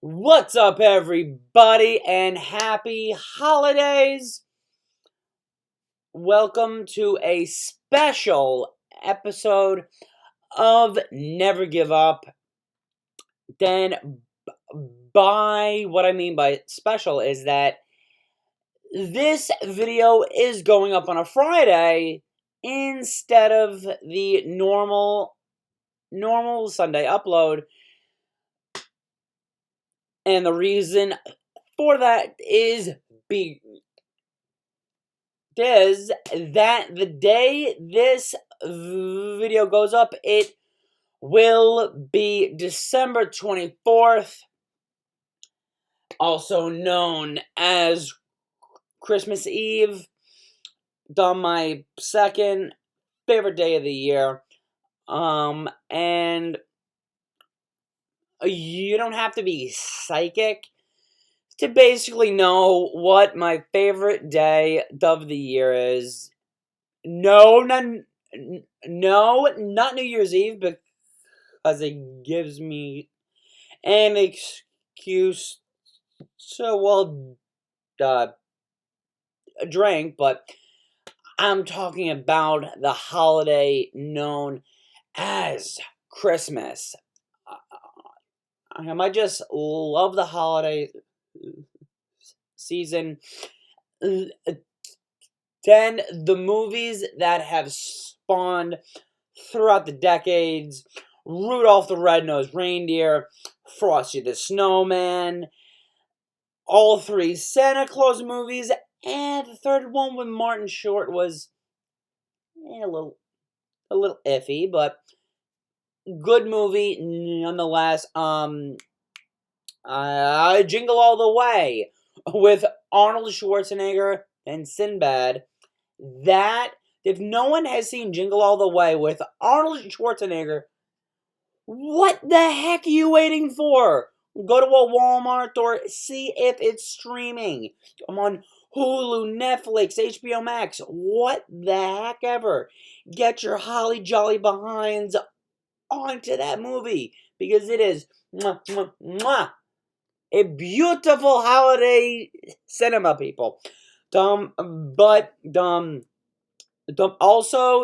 What's up, everybody, and happy holidays! Welcome to a special episode of Never Give Up. Then, by what I mean by special is that this video is going up on a Friday instead of the normal Sunday upload. And the reason for that is that the day this video goes up, it will be December 24th, also known as Christmas Eve, my second favorite day of the year. And you don't have to be psychic to basically know what my favorite day of the year is. No, not New Year's Eve, because it gives me an excuse to, drink, but I'm talking about the holiday known as Christmas. I might just love the holiday season. Then the movies that have spawned throughout the decades: Rudolph the Red-Nosed Reindeer, Frosty the Snowman, all three Santa Claus movies, and the third one with Martin Short was a little iffy, but good movie nonetheless. Jingle All the Way with Arnold Schwarzenegger and Sinbad. That, if no one has seen Jingle All the Way with Arnold Schwarzenegger, what the heck are you waiting for? Go to a Walmart or see if it's streaming. I'm on Hulu, Netflix, HBO Max, what the heck ever. Get your holly jolly behinds onto that movie, because it is mwah, mwah, mwah, a beautiful holiday cinema, people. Also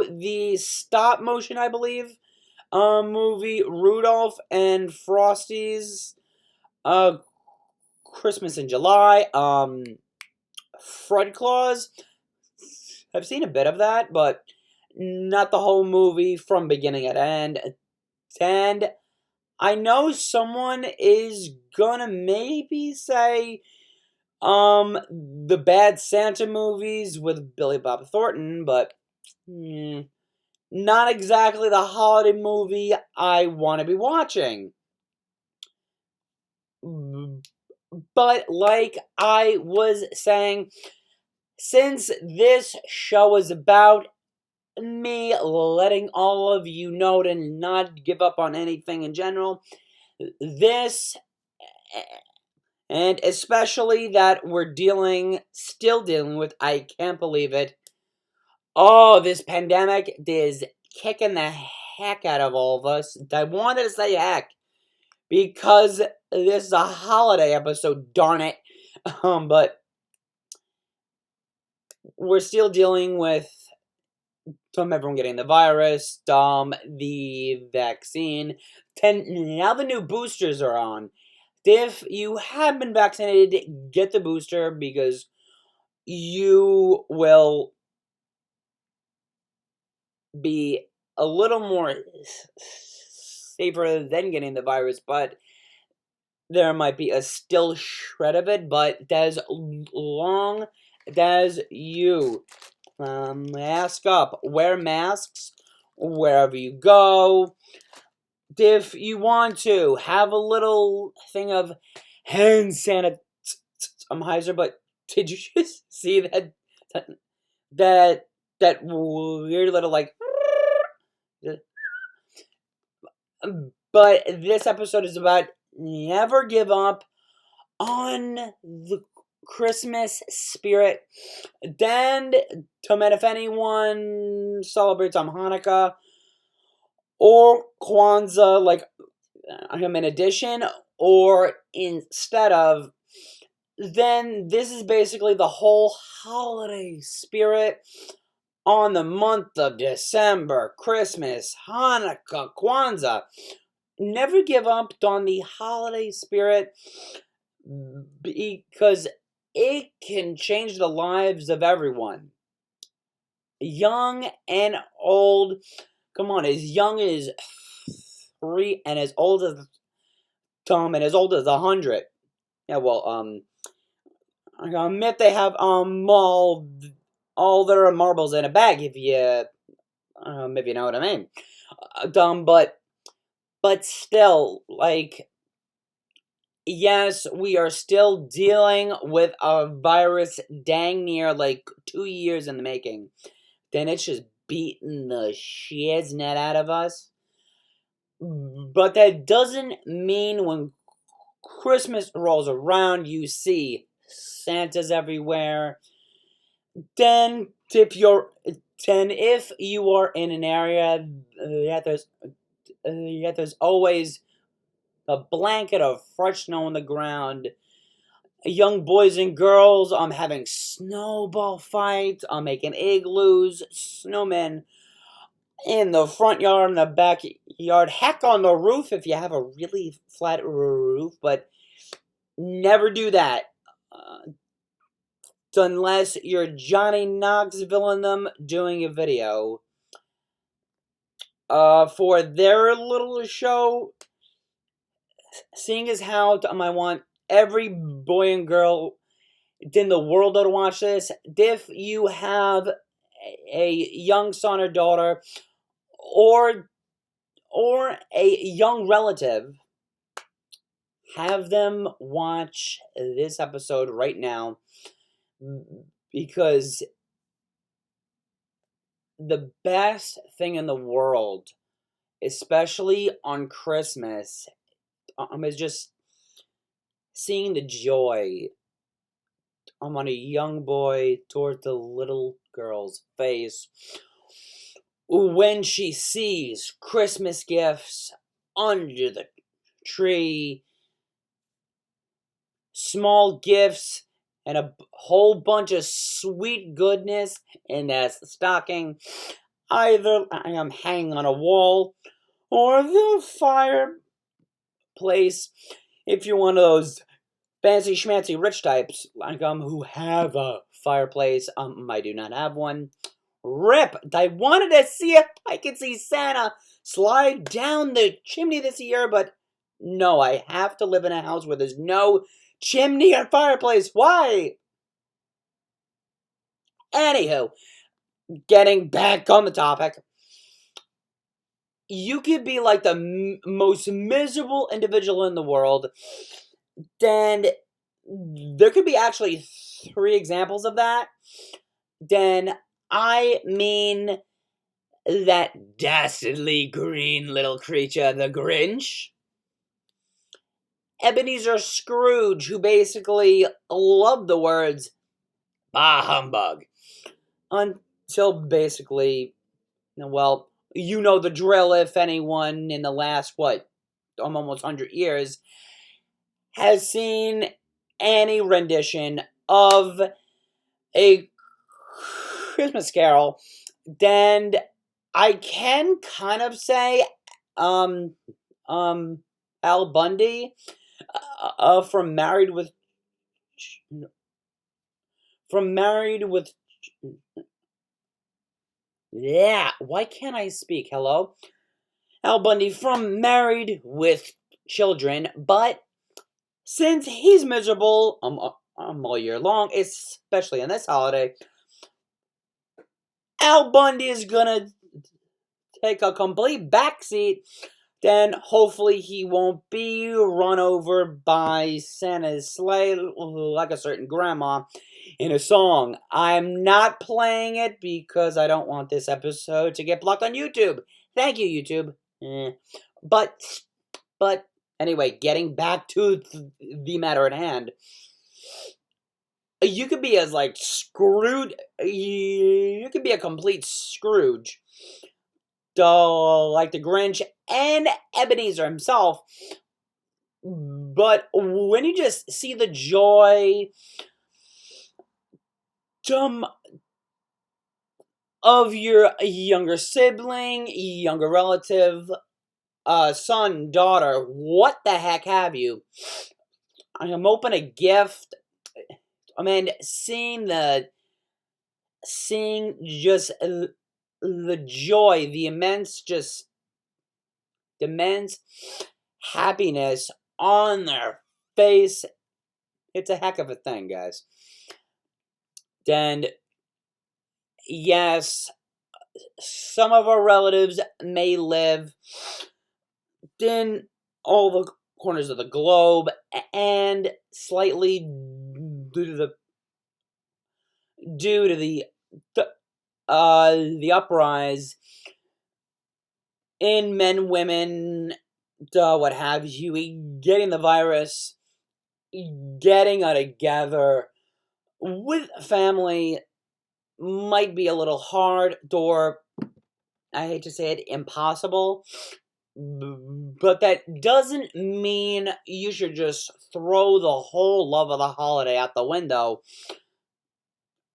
the stop motion, I believe, movie Rudolph and Frosty's Christmas in July, Fred Claus. I've seen a bit of that, but not the whole movie from beginning to end. And I know someone is gonna maybe say the Bad Santa movies with Billy Bob Thornton, but not exactly the holiday movie I want to be watching. But like I was saying, since this show is about me letting all of you know to not give up on anything in general, this, and especially that we're still dealing with, I can't believe it, this pandemic is kicking the heck out of all of us. I wanted to say heck, because this is a holiday episode, darn it. But we're still dealing with everyone getting the virus, the vaccine. Now the new boosters are on. If you have been vaccinated, get the booster, because you will be a little more safer than getting the virus, but there might be a still shred of it. But as long as you mask up, wear masks wherever you go. If you want to have a little thing of hand sanitizer, but did you just see that weird little like? But this episode is about never give up on the Christmas spirit. Then, if anyone celebrates on Hanukkah or Kwanzaa, like in addition, or instead of, then this is basically the whole holiday spirit on the month of December, Christmas, Hanukkah, Kwanzaa. Never give up on the holiday spirit because it can change the lives of everyone. Young and old. Come on, as young as 3 and as old as Tom and as old as 100. Yeah, well, I admit they have all their marbles in a bag, if you know what I mean. But still, like, yes, we are still dealing with a virus dang near like 2 years in the making. Then it's just beating the shiznit out of us. But that doesn't mean when Christmas rolls around, you see Santas everywhere. Then if you are in an area there's always a blanket of fresh snow on the ground. Young boys and girls having snowball fights, making igloos, snowmen in the front yard, in the backyard, heck on the roof if you have a really flat roof, but never do that. Unless you're Johnny Knoxville in them doing a video. For their little show, seeing as how I want every boy and girl in the world to watch this, if you have a young son or daughter, or a young relative, have them watch this episode right now, because the best thing in the world, especially on Christmas, is just seeing the joy on a young boy towards the little girl's face when she sees Christmas gifts under the tree, small gifts, and a whole bunch of sweet goodness in that stocking, either I am hanging on a wall or the fireplace. If you're one of those fancy schmancy rich types like who have a fireplace, I do not have one. Rip! I wanted to see if I could see Santa slide down the chimney this year, but no, I have to live in a house where there's no chimney or fireplace. Why? Anywho, getting back on the topic, you could be like the most miserable individual in the world, then there could be actually 3 examples of that. Then I mean that dastardly green little creature, the Grinch. Ebenezer Scrooge, who basically loved the words, bah humbug. Until basically, well, you know the drill if anyone in the last, almost 100 years has seen any rendition of a Christmas Carol, then I can kind of say, Al Bundy, from Married with, yeah, why can't I speak? Hello? Al Bundy from Married with Children, but since he's miserable all year long, especially on this holiday, Al Bundy is gonna take a complete backseat. Then hopefully he won't be run over by Santa's sleigh like a certain grandma in a song. I'm not playing it because I don't want this episode to get blocked on YouTube. Thank you, YouTube. But anyway, getting back to the matter at hand. You could be as like Scrooge. You could be a complete Scrooge, like the Grinch and Ebenezer himself. But when you just see the joy of your younger sibling, younger relative, son, daughter, what the heck have you, I'm open a gift. I mean, seeing just the joy, the immense happiness on their face. It's a heck of a thing, guys. And yes, some of our relatives may live in all the corners of the globe, and slightly due to the uprise in men, women, what have you, getting the virus, getting together with family might be a little hard, or I hate to say it, impossible. But that doesn't mean you should just throw the whole love of the holiday out the window.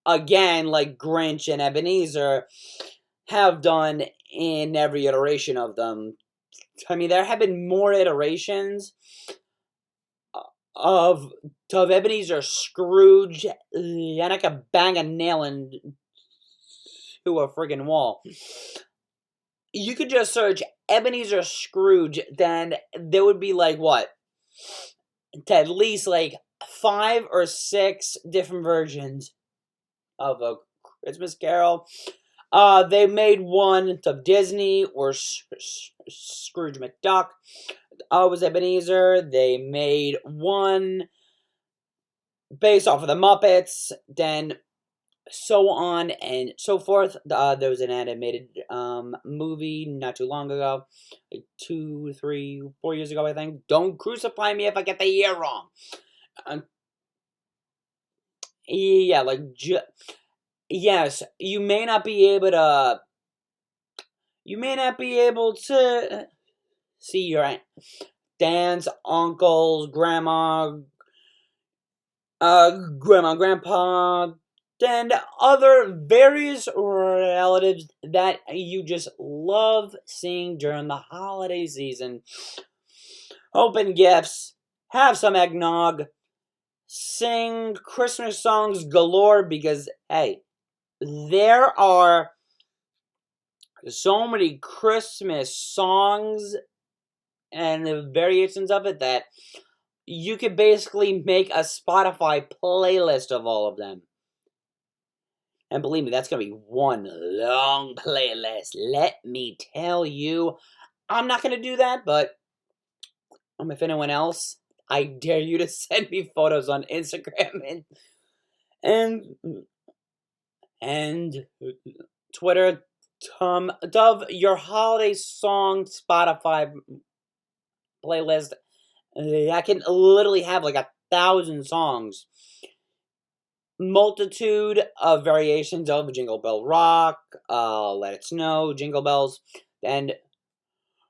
Again, like Grinch and Ebenezer have done in every iteration of them. I mean, there have been more iterations of Ebenezer Scrooge, and I could bang a nail into a friggin' wall. You could just search Ebenezer Scrooge, then there would be like what? At least like 5 or 6 different versions of A Christmas Carol. They made one of Disney or Scrooge McDuck. Was Ebenezer. They made one based off of the Muppets. Then so on and so forth. There was an animated movie not too long ago, like 2, 3, 4 years ago, I think. Don't crucify me if I get the year wrong. Yeah, like yes, you may not be able to see your aunts, uncles, grandma, grandpa, and other various relatives that you just love seeing during the holiday season. Open gifts, have some eggnog, sing Christmas songs galore, because, hey, there are so many Christmas songs and the variations of it that you could basically make a Spotify playlist of all of them. And believe me, that's going to be one long playlist. Let me tell you. I'm not going to do that, but if anyone else, I dare you to send me photos on Instagram and Twitter. Of your holiday song Spotify playlist. I can literally have like 1,000 songs. Multitude of variations of Jingle Bell Rock, Let It Snow, Jingle Bells, and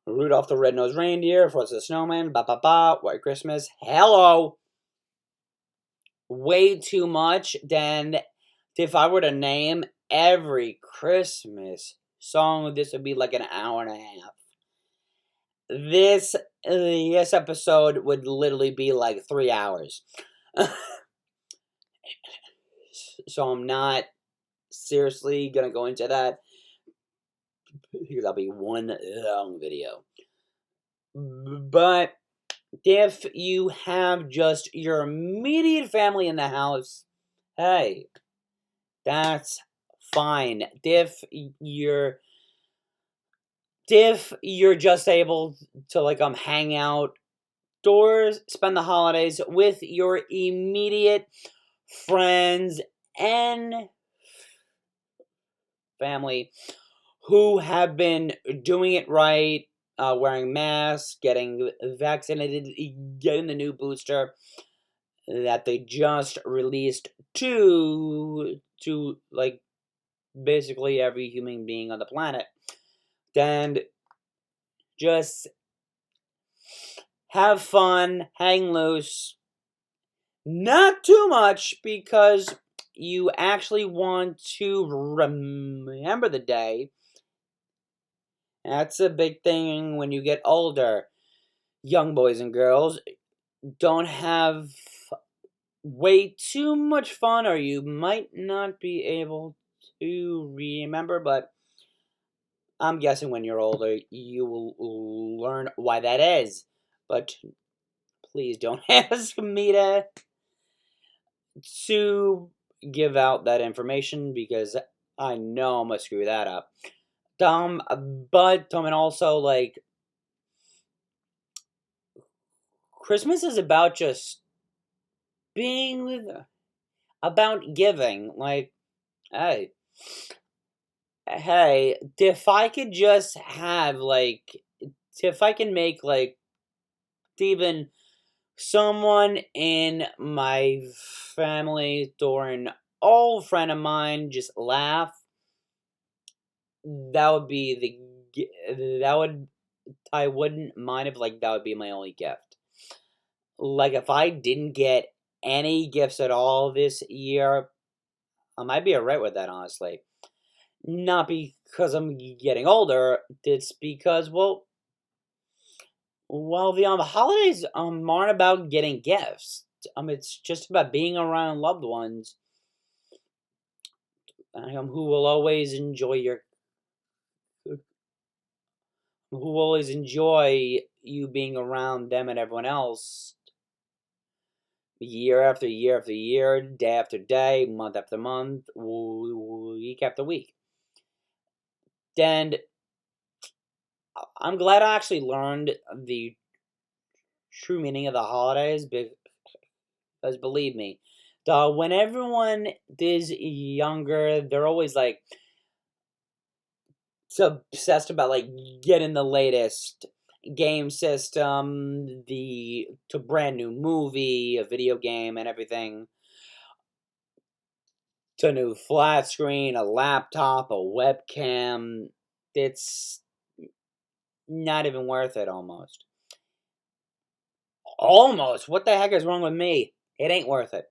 Rudolph the Red-Nosed Reindeer, Frosty the Snowman, Ba Ba Ba, White Christmas, hello! Way too much. Then, if I were to name every Christmas song, this would be like an hour and a half. This episode would literally be like 3 hours. So I'm not seriously gonna go into that, because that'll be one long video. But if you have just your immediate family in the house, hey, that's fine. If you're just able to like hang out doors, spend the holidays with your immediate friends and family who have been doing it right, wearing masks, getting vaccinated, getting the new booster that they just released to like basically every human being on the planet. And just have fun, hang loose. Not too much, because you actually want to remember the day. That's a big thing when you get older. Young boys and girls, don't have way too much fun, or you might not be able to remember, but I'm guessing when you're older, you will learn why that is. But please don't ask me to give out that information, because I know I'm gonna screw that up. But and also, like, Christmas is about just being with, about giving. Like, hey, if I could just have, like, if I can make, like, even someone in my family or an old friend of mine just laugh, that would be that would, I wouldn't mind if, like, that would be my only gift. Like, if I didn't get any gifts at all this year, I might be alright with that, honestly. Not because I'm getting older, it's because, well, the holidays aren't about getting gifts. It's just about being around loved ones, who will always enjoy who will always enjoy you being around them and everyone else, year after year after year, day after day, month after month, week after week. And I'm glad I actually learned the true meaning of the holidays, because believe me, when everyone is younger, they're always like so obsessed about, like, getting the latest game system, the to brand new movie, a video game, and everything. To a new flat screen, a laptop, a webcam. It's not even worth it, almost. Almost. What the heck is wrong with me? It ain't worth it.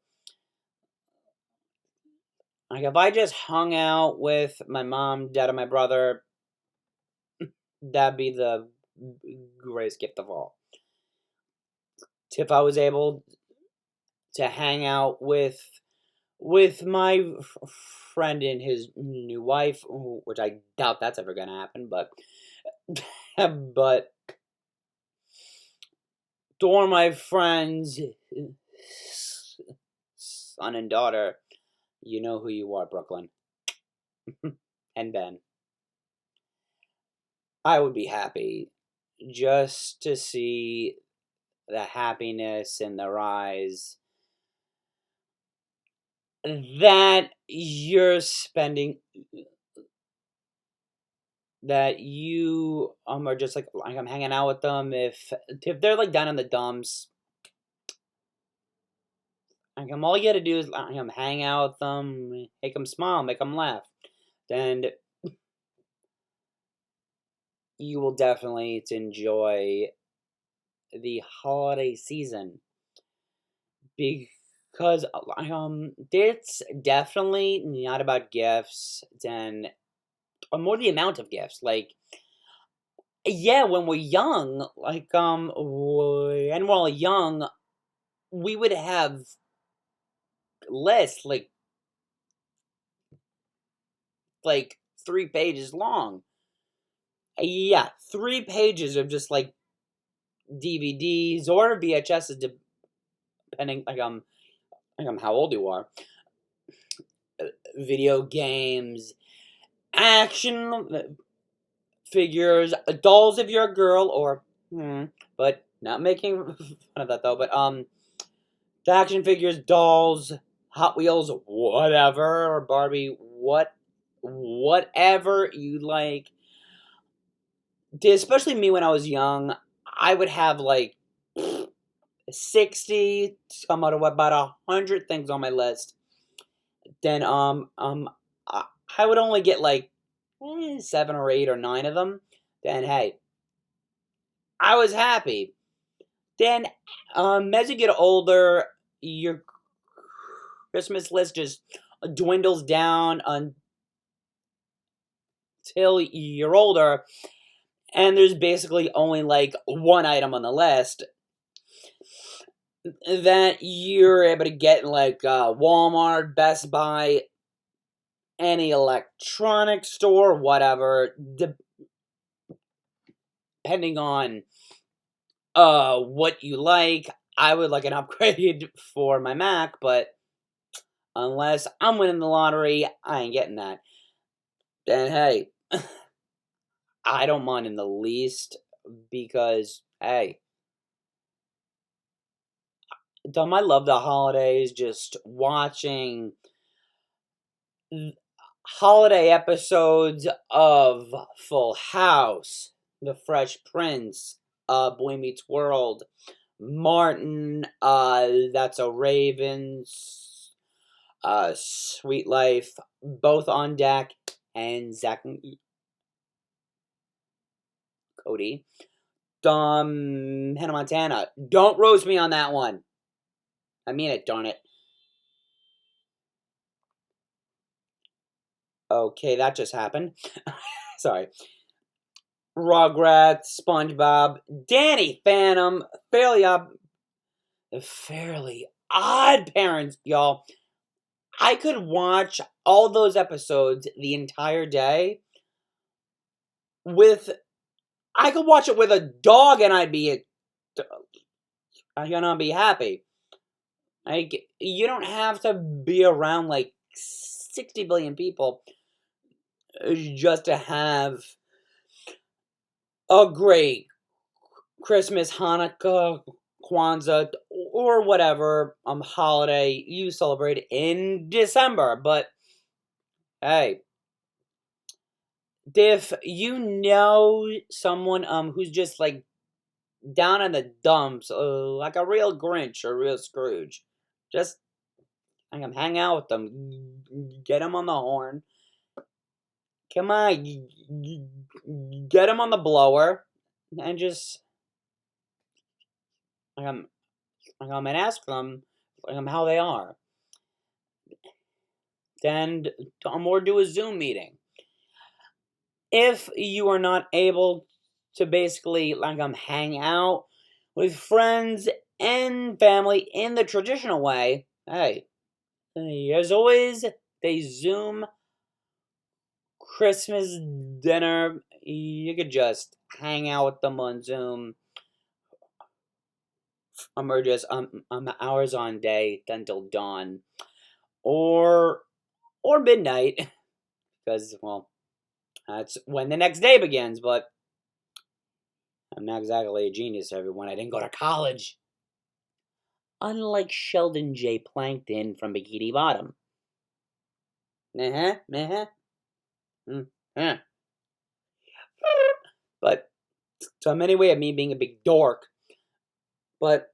Like, if I just hung out with my mom, dad, and my brother, that'd be the greatest gift of all. If I was able to hang out with my friend and his new wife, which I doubt that's ever gonna happen, but but or my friends' son and daughter, you know who you are, Brooklyn and Ben. I would be happy just to see the happiness in their eyes that you're spending, that you are just like I'm hanging out with them. If they're, like, down in the dumps, like, all you gotta do is, like, hang out with them, make them smile, make them laugh, then you will definitely enjoy the holiday season, because it's definitely not about gifts, and more the amount of gifts. Like, yeah, when we're young, like, and we're all young, we would have lists like 3 pages long. Yeah, 3 pages of just, like, DVDs or VHSs, depending, how old you are. Video games, action figures, dolls if you're a girl, or but not making fun of that though. But the action figures, dolls, Hot Wheels, whatever, or Barbie, whatever you like. Especially me when I was young, I would have, like, 60, some out of about 100 things on my list. Then I would only get, like, 7 or 8 or 9 of them. Then hey, I was happy. Then, as you get older, your Christmas list just dwindles down until you're older, and there's basically only like one item on the list that you're able to get in like Walmart, Best Buy, any electronics store, whatever, depending on what you like. I would like an upgrade for my Mac, but unless I'm winning the lottery, I ain't getting that. And hey, I don't mind in the least because, hey, I love the holidays, just watching holiday episodes of Full House, The Fresh Prince, Boy Meets World, Martin, That's a Ravens, Sweet Life, both on deck, and Zach and Cody. Hannah Montana. Don't roast me on that one. I mean it, darn it. Okay, that just happened. Sorry. Rugrats, SpongeBob, Danny Phantom, Fairly Odd Parents, y'all. I could watch all those episodes the entire day I could watch it with a dog and I'd be happy. Like, you don't have to be around like 60 billion people just to have a great Christmas, Hanukkah, Kwanzaa, or whatever holiday you celebrate in December. But hey, if you know someone who's just like down in the dumps, like a real Grinch or a real Scrooge, just hang out with them, get them on the horn. Come on, get them on the blower, and just and ask them how they are. Then or do a Zoom meeting. If you are not able to basically hang out with friends and family in the traditional way, hey, as always, they Zoom Christmas dinner. You could just hang out with them on Zoom. Or just hours on day until dawn, or midnight, because well, that's when the next day begins. But I'm not exactly a genius, everyone. I didn't go to college, unlike Sheldon J. Plankton from Bikini Bottom. But some anyway of me being a big dork. But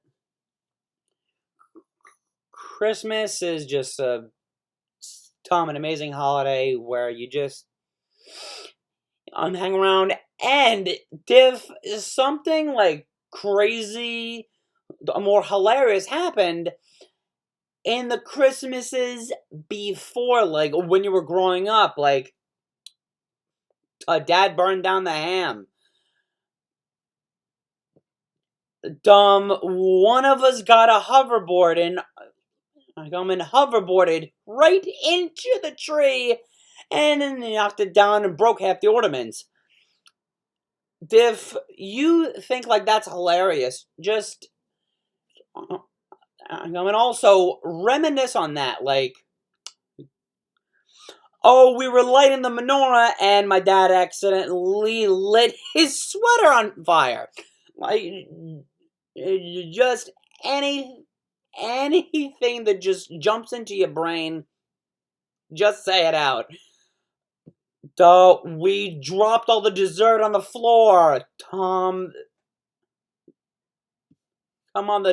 Christmas is just a an amazing holiday where you just hang around, and if something like crazy, more hilarious happened in the Christmases before, like when you were growing up, like Dad burned down the ham. One of us got a hoverboard and hoverboarded right into the tree and then knocked it down and broke half the ornaments. If you think like that's hilarious, just also reminisce on that. Like, oh, we were lighting the menorah and my dad accidentally lit his sweater on fire. Like, just anything that just jumps into your brain, just say it out. We dropped all the dessert on the floor. Come on,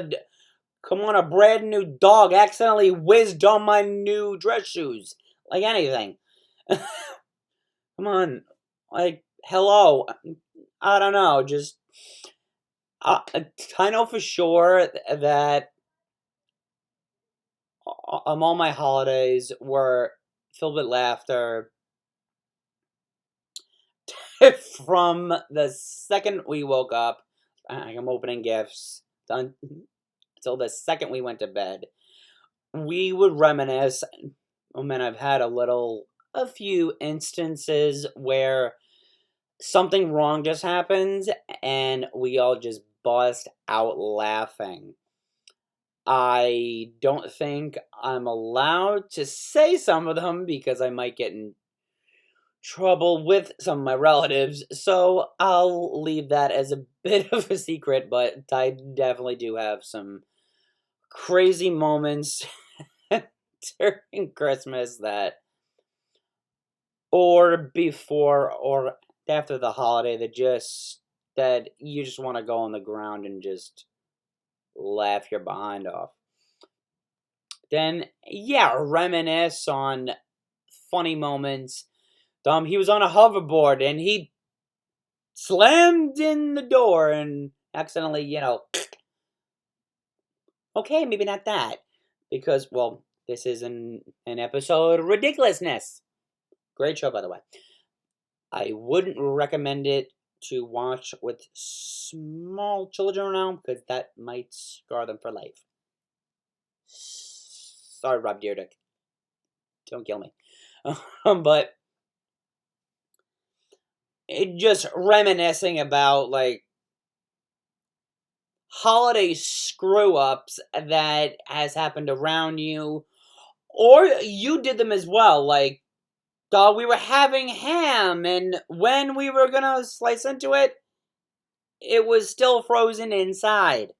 a brand new dog accidentally whizzed on my new dress shoes. Like anything. Come on. Like, hello. I don't know. Just I know for sure that all my holidays were filled with laughter from the second we woke up. I'm opening gifts until the second we went to bed. We would reminisce. Oh man, I've had a few instances where something wrong just happens and we all just bust out laughing. I don't think I'm allowed to say some of them because I might get in trouble with some of my relatives, so I'll leave that as a bit of a secret, but I definitely do have some crazy moments during Christmas that, or before or after the holiday, that you just want to go on the ground and just laugh your behind off. Then, yeah, reminisce on funny moments. He was on a hoverboard and he slammed in the door and accidentally, okay, maybe not that. Because, well, this is an episode of Ridiculousness. Great show, by the way. I wouldn't recommend it to watch with small children around because that might scar them for life. Sorry, Rob Dyrdek. Don't kill me. But it just reminiscing about like holiday screw ups that has happened around you, or you did them as well. Like, we were having ham, and when we were gonna slice into it, it was still frozen inside.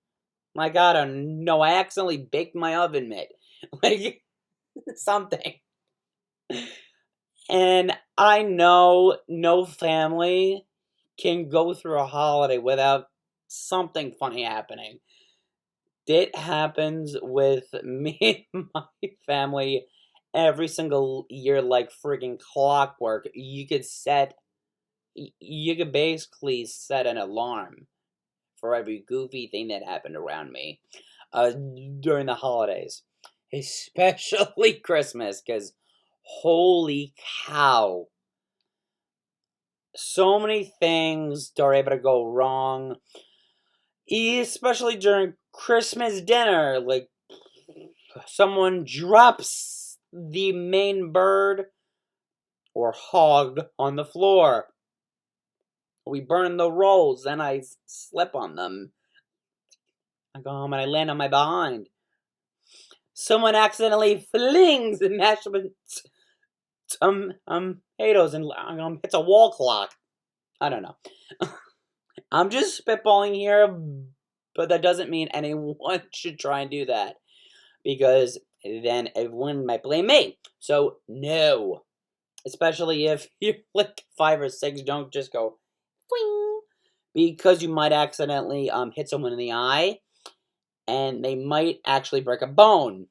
My God, oh no! I accidentally baked my oven mitt, like something. And I know no family can go through a holiday without something funny happening. It happens with me and my family every single year like friggin' clockwork. You could basically set an alarm for every goofy thing that happened around me during the holidays. Especially Christmas, because holy cow. So many things are able to go wrong, especially during Christmas dinner. Like, someone drops the main bird or hog on the floor. We burn the rolls, then I slip on them. I go home and I land on my behind. Someone accidentally flings the mashed potatoes and hits a wall clock. I don't know. I'm just spitballing here, but that doesn't mean anyone should try and do that, because then everyone might blame me. So, no. Especially if you're like 5 or 6, don't just go, "Fling," because you might accidentally hit someone in the eye, and they might actually break a bone.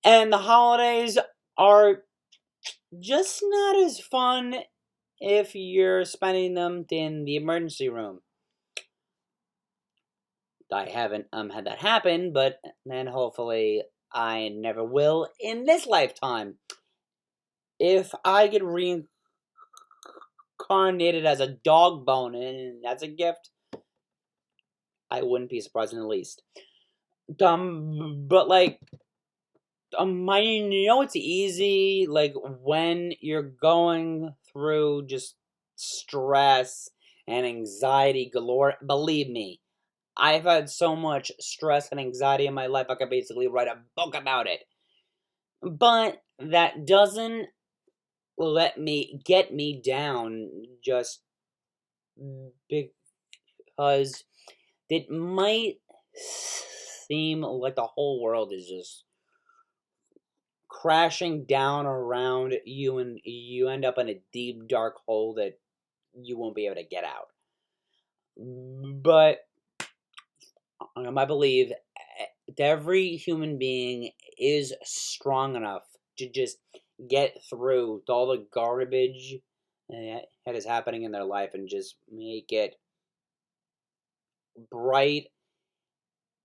And the holidays are just not as fun if you're spending them in the emergency room. I haven't had that happen, but then hopefully I never will in this lifetime. If I get reincarnated as a dog bone and that's a gift, I wouldn't be surprised in the least. But like, it's easy. Like when you're going through just stress and anxiety galore. Believe me, I've had so much stress and anxiety in my life, I could basically write a book about it. But that doesn't get me down just because it might seem like the whole world is just crashing down around you and you end up in a deep dark hole that you won't be able to get out. But I believe every human being is strong enough to just get through to all the garbage that is happening in their life and just make it bright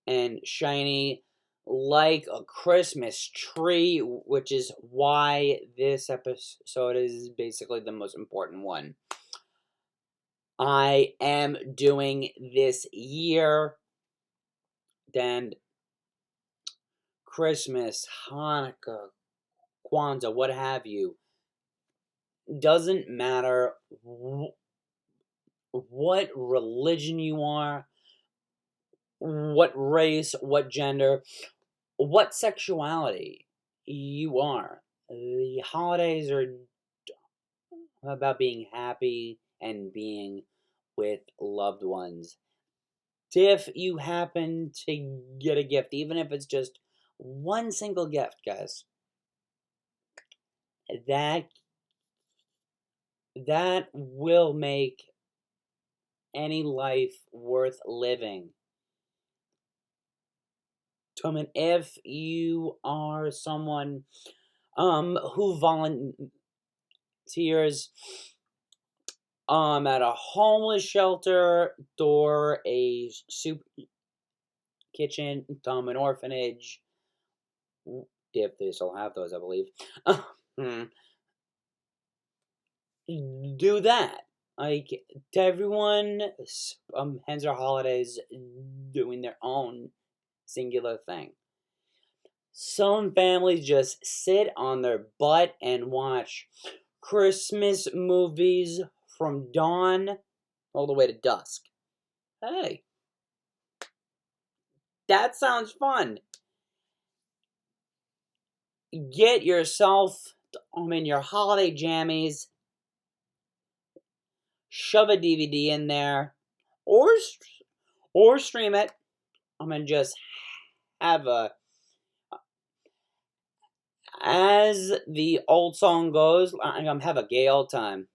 and shiny like a Christmas tree, which is why this episode is basically the most important one I am doing this year. Then Christmas, Hanukkah, Kwanzaa, what have you. Doesn't matter what religion you are, what race, what gender, what sexuality you are. The holidays are about being happy and being with loved ones. If you happen to get a gift, even if it's just one single gift, guys, that will make any life worth living. I mean, if you are someone who volunteers at a homeless shelter or a soup kitchen, an orphanage, if they still have those, I believe. Do that. Like, to everyone, hence our holidays doing their own singular thing. Some families just sit on their butt and watch Christmas movies from dawn all the way to dusk. Hey, that sounds fun. Get yourself your holiday jammies, shove a DVD in there, or stream it. Just have as the old song goes, have a gay old time.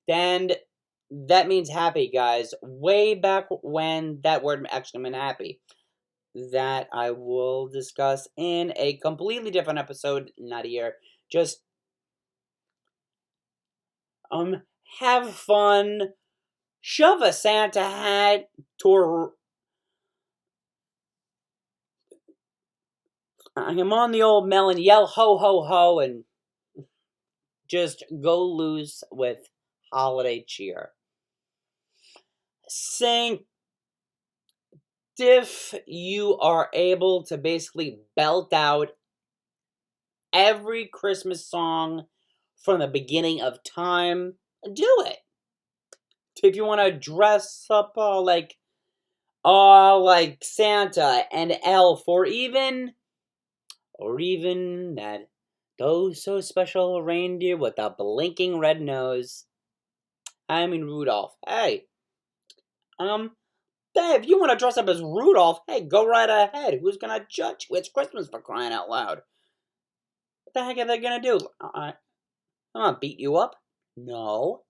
And that means happy, guys. Way back when that word actually meant happy. That I will discuss in a completely different episode, not here. Just have fun, shove a Santa hat I'm on the old melon, yell ho ho ho, and just go loose with holiday cheer. Sing if you are able to basically belt out every Christmas song from the beginning of time, do it. If you want to dress up like Santa and Elf, or even that so special reindeer with a blinking red nose. Rudolph. Hey, if you want to dress up as Rudolph, hey, go right ahead. Who's gonna judge you? It's Christmas, for crying out loud. What the heck are they gonna do? I'm gonna beat you up? No.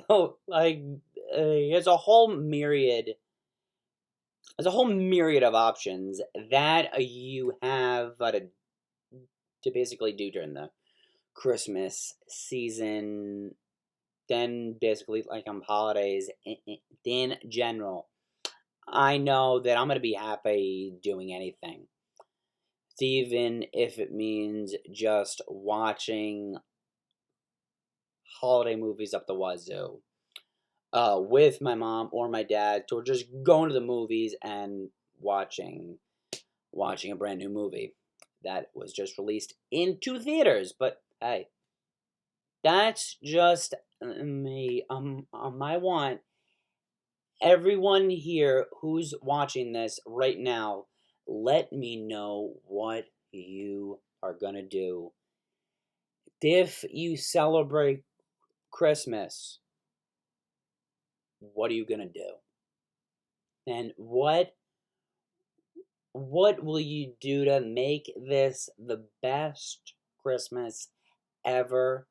There's a whole myriad of options that you have to basically do during the Christmas season. Then basically holidays in general. I know that I'm gonna be happy doing anything, even if it means just watching holiday movies up the wazoo with my mom or my dad, or just going to the movies and watching a brand new movie that was just released into theaters. But hey, that's just me. I want everyone here who's watching this right now, let me know what you are gonna do. If you celebrate Christmas, what are you gonna do? And what will you do to make this the best Christmas ever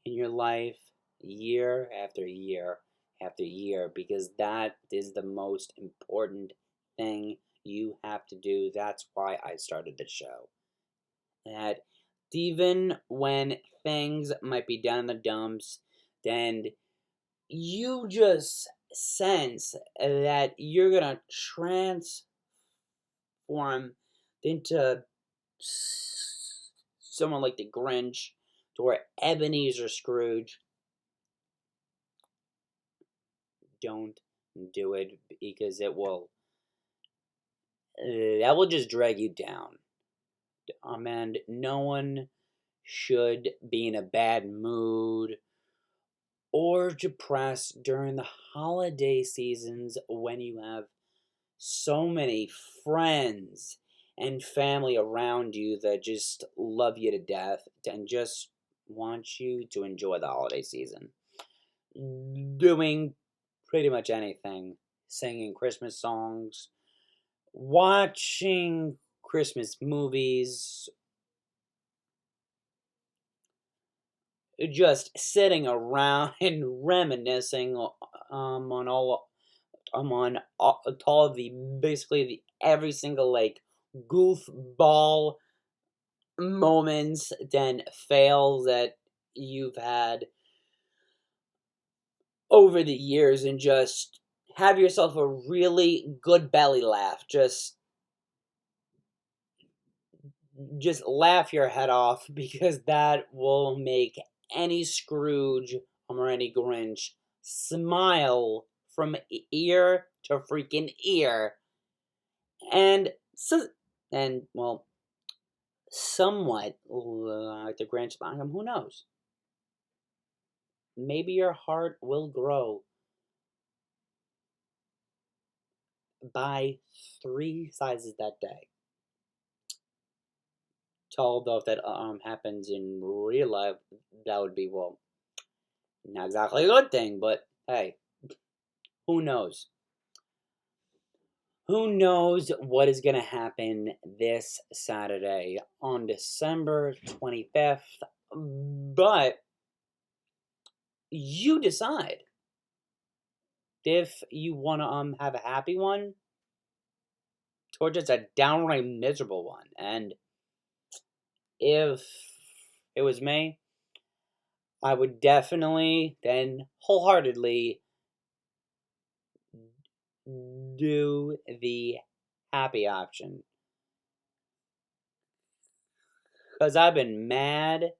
in your life, year after year after year? Because that is the most important thing you have to do. That's why I started the show. That even when things might be down in the dumps, then you just sense that you're gonna transform into someone like the Grinch or Ebenezer Scrooge. Don't do it, because that will just drag you down. And no one should be in a bad mood or depressed during the holiday seasons when you have so many friends and family around you that just love you to death and just want you to enjoy the holiday season. Doing pretty much anything, singing Christmas songs, watching Christmas movies, just sitting around and reminiscing on all of the basically the every single like goofball moments and fails that you've had over the years, and just have yourself a really good belly laugh. Just laugh your head off, because that will make any Scrooge or any Grinch smile from ear to freaking ear. And so, and well, somewhat like the Grinch, who knows? Maybe your heart will grow by 3 sizes that day. Although if that happens in real life, that would be, well, not exactly a good thing. But hey, who knows? Who knows what is going to happen this Saturday on December 25th? But you decide if you want to have a happy one or just a downright miserable one. And if it was me, I would definitely then wholeheartedly do the happy option. Because I've been mad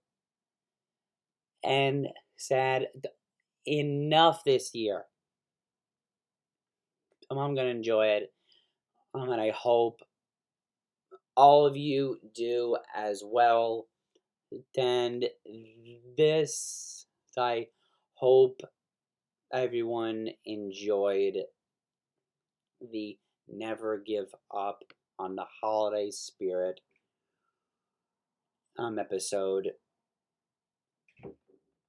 and sad enough this year. I'm going to enjoy it. And I hope all of you do as well. And this, I hope everyone enjoyed the Never Give Up on the Holiday Spirit episode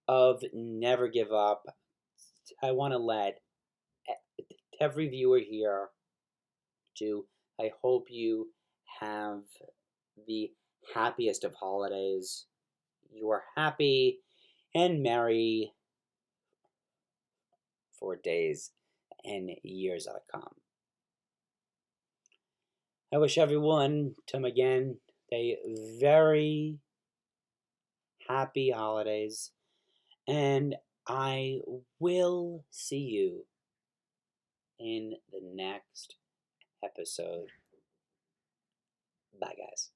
of Never Give Up. I want to let every viewer here to, I hope you have the happiest of holidays. You are happy and merry for days and years to come. I wish everyone, again, a very happy holidays, and I will see you in the next episode. Bye, guys.